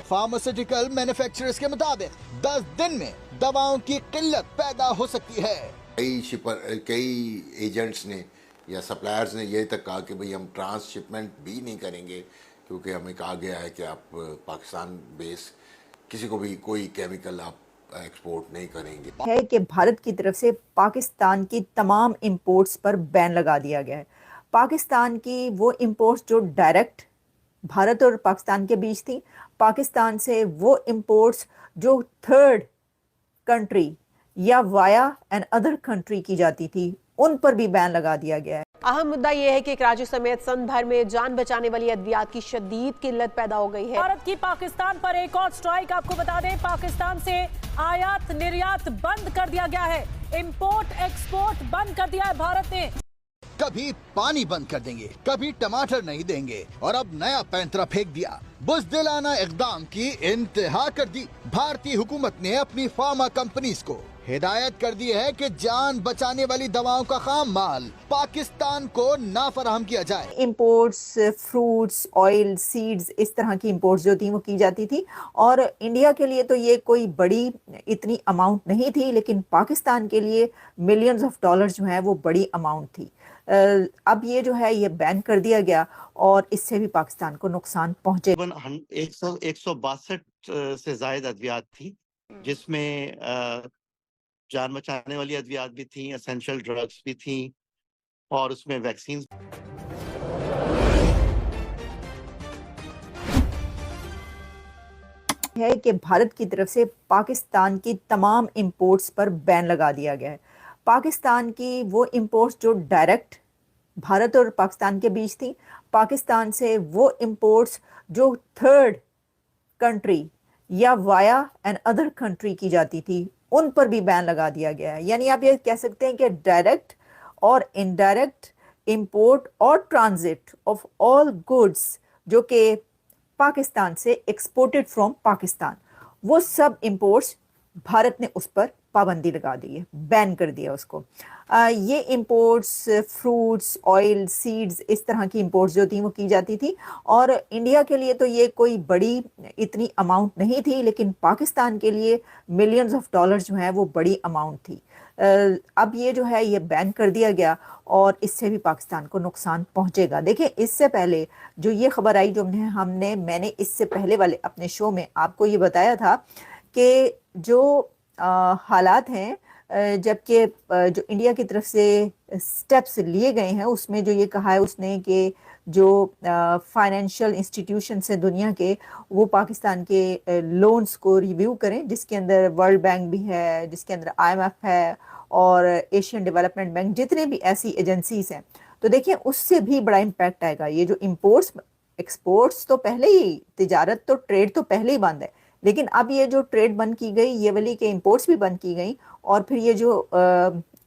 Pharmaceutical manufacturers के मुताबिक 10 दिन में दवाओं की किल्लत पैदा हो सकती है। कई एजेंट्स ने या सप्लायर्स ने ये तक कहा कि भाई हम ट्रांसशिपमेंट भी नहीं करेंगे, क्योंकि हमें कहा गया है कि आप पाकिस्तान बेस किसी को भी कोई केमिकल आप एक्सपोर्ट नहीं करेंगे। है कि भारत की तरफ से पाकिस्तान की तमाम इंपोर्ट्स पर बैन लगा दिया गया है। पाकिस्तान की वो इंपोर्ट्स जो डायरेक्ट भारत और पाकिस्तान के बीच थी, पाकिस्तान से वो इंपोर्ट्स जो थर्ड कंट्री या वाया एंड अदर कंट्री की जाती थी, उन पर भी बैन लगा दिया गया है। अहम मुद्दा यह है कि कराची समेत सन भर में जान बचाने वाली अद्वियात की शदीद किल्लत पैदा हो गई है। भारत की पाकिस्तान पर एक और स्ट्राइक, आपको बता दें पाकिस्तान से आयात निर्यात बंद कर दिया गया है, इंपोर्ट एक्सपोर्ट बंद कर दिया है भारत ने। कभी पानी बंद कर देंगे, कभी टमाटर नहीं देंगे, और अब नया पैंतरा फेंक दिया। बुज़दिलाना इक़दाम की इंतहा कर दी। भारतीय हुकूमत ने अपनी फार्मा कंपनीज को हिदायत कर दी है कि जान बचाने वाली दवाओं का खाम माल पाकिस्तान को ना फराहम किया जाए। इंपोर्ट्स, फ्रूट्स, ऑयल, सीड्स, इस तरह की इंपोर्ट्स जो थी वो की जाती थी, और इंडिया के लिए तो ये कोई बड़ी इतनी अमाउंट नहीं थी, लेकिन पाकिस्तान के लिए मिलियंस ऑफ डॉलर्स जो है वो बड़ी अमाउंट थी। अब ये जो है ये बैन कर दिया गया, और इससे भी पाकिस्तान को नुकसान पहुंचे। 162 से ज्यादा अद्वियात थी, जिसमें जान बचाने वाली अद्वियात भी थी, एसेंशियल ड्रग्स भी थी, और उसमें वैक्सीन। है कि भारत की तरफ से पाकिस्तान की तमाम इंपोर्ट्स पर बैन लगा दिया गया है। पाकिस्तान की वो इंपोर्ट्स जो डायरेक्ट भारत और पाकिस्तान के बीच थी, पाकिस्तान से वो इंपोर्ट्स जो थर्ड कंट्री या वाया एंड अदर कंट्री की जाती थी, उन पर भी बैन लगा दिया गया है। यानी आप ये कह सकते हैं कि डायरेक्ट और इनडायरेक्ट इंपोर्ट और ट्रांजिट ऑफ ऑल गुड्स जो कि पाकिस्तान से एक्सपोर्टेड फ्रॉम पाकिस्तान, वो सब इंपोर्ट्स भारत ने उस पर पाबंदी लगा दी है, बैन कर दिया उसको। ये इंपोर्ट्स, फ्रूट्स, ऑयल, सीड्स, इस तरह की इंपोर्ट्स जो थी वो की जाती थी, और इंडिया के लिए तो ये कोई बड़ी इतनी अमाउंट नहीं थी, लेकिन पाकिस्तान के लिए मिलियंस ऑफ डॉलर्स जो है वो बड़ी अमाउंट थी। अब ये जो है ये बैन कर दिया गया, और इससे भी पाकिस्तान को नुकसान पहुंचेगा। देखिए, इससे पहले जो ये खबर आई, जो मैंने इससे पहले वाले अपने शो में आपको ये बताया था कि जो हालात हैं, जबकि जो इंडिया की तरफ से स्टेप्स लिए गए हैं, उसमें जो ये कहा है उसने कि जो फाइनेंशियल इंस्टीट्यूशन से दुनिया के, वो पाकिस्तान के लोन्स को रिव्यू करें, जिसके अंदर वर्ल्ड बैंक भी है, जिसके अंदर IMF है, और एशियन डेवलपमेंट बैंक, जितने भी ऐसी एजेंसीज हैं। तो देखिए, उससे भी बड़ा इम्पैक्ट आएगा। ये जो इंपोर्ट्स एक्सपोर्ट्स तो पहले ही, तिजारत तो ट्रेड तो पहले ही बंद है, लेकिन अब ये जो ट्रेड बंद की गई, ये वाली के इंपोर्ट्स भी बंद की गई, और फिर ये जो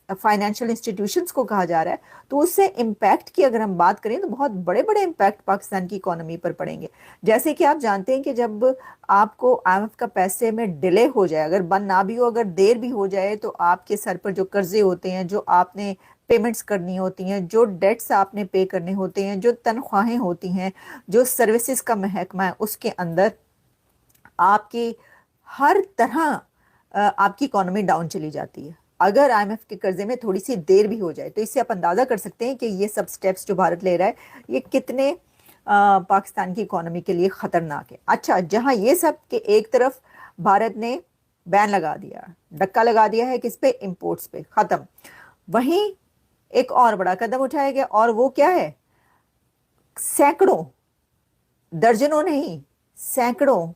फाइनेंशियल इंस्टीट्यूशंस को कहा जा रहा है, तो उससे इम्पैक्ट की अगर हम बात करें तो बहुत बड़े बड़े इम्पैक्ट पाकिस्तान की इकोनॉमी पर पड़ेंगे। जैसे कि आप जानते हैं कि जब आपको IMF का पैसे में डिले हो जाए, अगर बंद ना भी हो, अगर देर भी हो जाए, तो आपके सर पर जो कर्जे होते हैं, जो आपने पेमेंट्स करनी होती हैं, जो डेट्स आपने पे करने होते हैं, जो तनख्वाहें होती हैं, जो सर्विसेज का महकमा है, उसके अंदर आपकी हर तरह आपकी इकोनॉमी डाउन चली जाती है। अगर IMF के कर्जे में थोड़ी सी देर भी हो जाए, तो इससे आप अंदाज़ा कर सकते हैं कि ये सब स्टेप्स जो भारत ले रहा है, ये कितने पाकिस्तान की इकोनॉमी के लिए ख़तरनाक है। अच्छा, जहां ये सब के एक तरफ भारत ने बैन लगा दिया, डक्का लगा दिया है किस पे, इंपोर्ट्स पे, ख़त्म, वहीं एक और बड़ा कदम उठाया गया, और वो क्या है, सैकड़ों, दर्जनों नहीं, सैकड़ों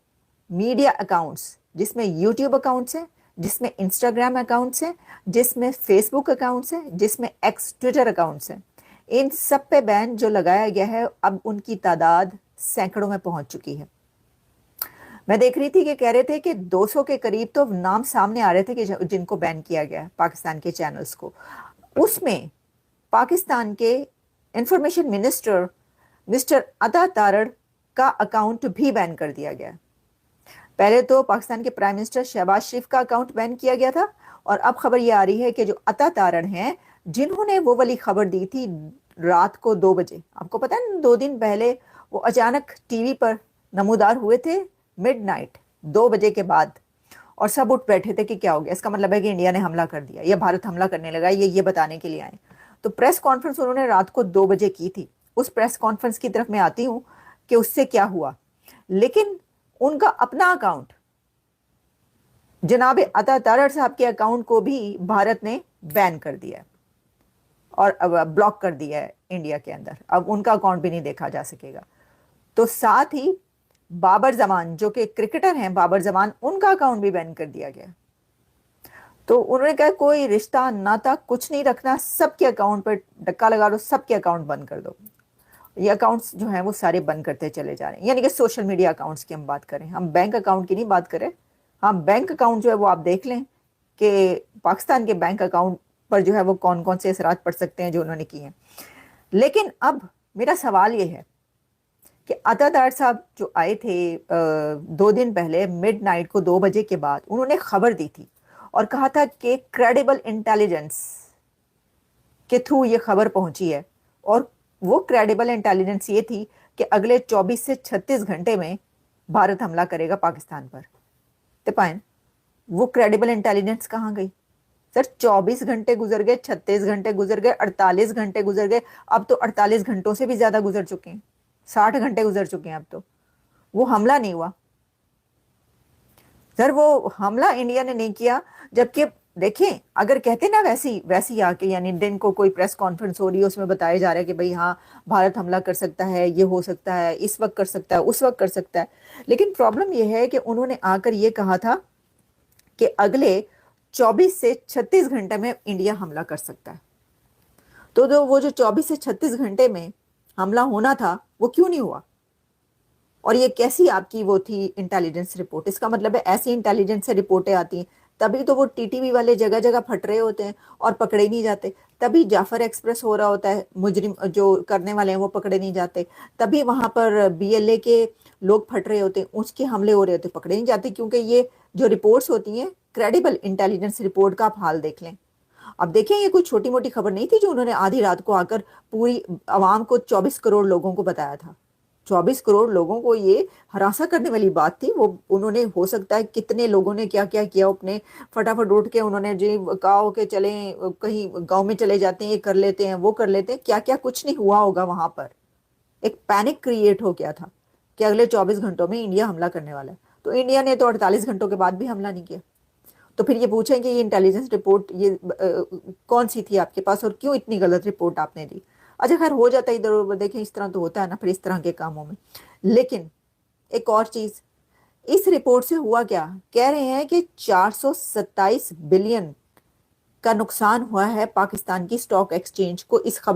मीडिया अकाउंट्स, जिसमें यूट्यूब अकाउंट्स हैं, जिसमें इंस्टाग्राम अकाउंट्स हैं, जिसमें फेसबुक अकाउंट्स हैं, जिसमें एक्स ट्विटर अकाउंट्स हैं, इन सब पे बैन जो लगाया गया है, अब उनकी तादाद सैकड़ों में पहुंच चुकी है। मैं देख रही थी कि कह रहे थे कि 200 के करीब तो नाम सामने आ रहे थे कि जिनको बैन किया गया पाकिस्तान के चैनल्स को। उसमें पाकिस्तान के इंफॉर्मेशन मिनिस्टर मिस्टर अता तारड़ का अकाउंट भी बैन कर दिया गया। पहले तो पाकिस्तान के प्राइम मिनिस्टर शहबाज शरीफ का अकाउंट बैन किया गया था, और अब खबर ये आ रही है कि जो अता तारड़ हैं, जिन्होंने वो वाली खबर दी थी रात को 2 बजे, आपको पता है 2 दिन पहले वो अचानक टीवी पर नमूदार हुए थे मिड नाइट 2 बजे के बाद, और सब उठ बैठे थे कि क्या हो गया, इसका मतलब है कि इंडिया ने हमला कर दिया या भारत हमला करने लगा, ये बताने के लिए आए। तो प्रेस कॉन्फ्रेंस उन्होंने रात को 2 बजे की थी। उस प्रेस कॉन्फ्रेंस की तरफ मैं आती हूँ कि उससे क्या हुआ। लेकिन उनका अपना अकाउंट, जनाब अता तारड़ साहब के अकाउंट को भी भारत ने बैन कर दिया है और अब ब्लॉक कर दिया है इंडिया के अंदर। अब उनका अकाउंट भी नहीं देखा जा सकेगा। तो साथ ही बाबर जमान जो कि क्रिकेटर हैं, बाबर जमान, उनका अकाउंट भी बैन कर दिया गया। तो उन्होंने कहा कोई रिश्ता नाता कुछ नहीं रखना, सबके अकाउंट पर धक्का लगा दो, सबके अकाउंट बंद कर दो। ये अकाउंट्स जो हैं वो सारे बंद करते चले जा रहे हैं, यानी कि सोशल मीडिया अकाउंट्स की हम बात करें, हम बैंक अकाउंट की नहीं बात करें। हाँ, बैंक अकाउंट जो है वो आप देख लें कि पाकिस्तान के बैंक अकाउंट पर जो है वो कौन कौन से असरात पड़ सकते हैं जो उन्होंने किए हैं। लेकिन अब मेरा सवाल ये है कि अता तारड़ साहब जो आए थे 2 दिन पहले मिड नाइट को 2 बजे के बाद, उन्होंने खबर दी थी और कहा था कि क्रेडिबल इंटेलिजेंस के थ्रू ये खबर पहुंची है, और वो क्रेडिबल इंटेलिजेंस ये थी कि अगले 24 से 36 घंटे में भारत हमला करेगा पाकिस्तान पर। तो पाएं वो क्रेडिबल इंटेलिजेंस कहाँ गई सर? 24 घंटे गुजर गए, 36 घंटे गुजर गए, 48 घंटे गुजर गए, अब तो 48 घंटों से भी ज्यादा गुजर चुके हैं, 60 घंटे गुजर चुके हैं। अब तो वो हमला नहीं हुआ सर, वो हमला इंडिया ने नहीं किया। जबकि देखें, अगर कहते ना वैसी आके, यानी दिन को कोई प्रेस कॉन्फ्रेंस हो रही है, उसमें बताया जा रहा है कि भाई हाँ भारत हमला कर सकता है, ये हो सकता है, इस वक्त कर सकता है, उस वक्त कर सकता है। लेकिन प्रॉब्लम ये है कि उन्होंने आकर ये कहा था कि अगले 24 से 36 घंटे में इंडिया हमला कर सकता है। तो वो जो 24 से 36 घंटे में हमला होना था वो क्यों नहीं हुआ? और ये कैसी आपकी वो थी इंटेलिजेंस रिपोर्ट? इसका मतलब है ऐसी इंटेलिजेंस से रिपोर्टें आती हैं, तभी तो वो टीटीवी वाले जगह जगह फट रहे होते हैं और पकड़े नहीं जाते, तभी जाफर एक्सप्रेस हो रहा होता है, मुजरिम जो करने वाले हैं वो पकड़े नहीं जाते, तभी वहां पर बीएलए के लोग फट रहे होते हैं, उसके हमले हो रहे होते, पकड़े नहीं जाते, क्योंकि ये जो रिपोर्ट्स होती हैं क्रेडिबल इंटेलिजेंस रिपोर्ट का आप हाल देख लें। अब देखें, ये कोई छोटी मोटी खबर नहीं थी जो उन्होंने आधी रात को आकर पूरी आवाम को, 24 करोड़ लोगों को बताया था। 24 करोड़ लोगों को ये हरासा करने वाली बात थी। वो उन्होंने, हो सकता है कितने लोगों ने क्या क्या किया, अपने फटाफट उठ के उन्होंने जी कहा कि चलें कहीं गांव में चले जाते हैं, ये कर लेते हैं, वो कर लेते हैं, क्या क्या कुछ नहीं हुआ होगा। वहां पर एक पैनिक क्रिएट हो गया था कि अगले 24 घंटों में इंडिया हमला करने वाला है। तो इंडिया ने तो 48 घंटों के बाद भी हमला नहीं किया। तो फिर ये पूछेंगे ये इंटेलिजेंस रिपोर्ट ये कौन सी थी आपके पास और क्यों इतनी गलत रिपोर्ट आपने दी? अच्छा खैर, हो जाता है इधर उधर, देखें इस तरह तो होता है ना फिर इस तरह के कामों में। लेकिन एक और चीज, इस रिपोर्ट से हुआ क्या, कह रहे हैं कि 427 बिलियन का नुकसान हुआ है पाकिस्तान की स्टॉक एक्सचेंज को। इस खबर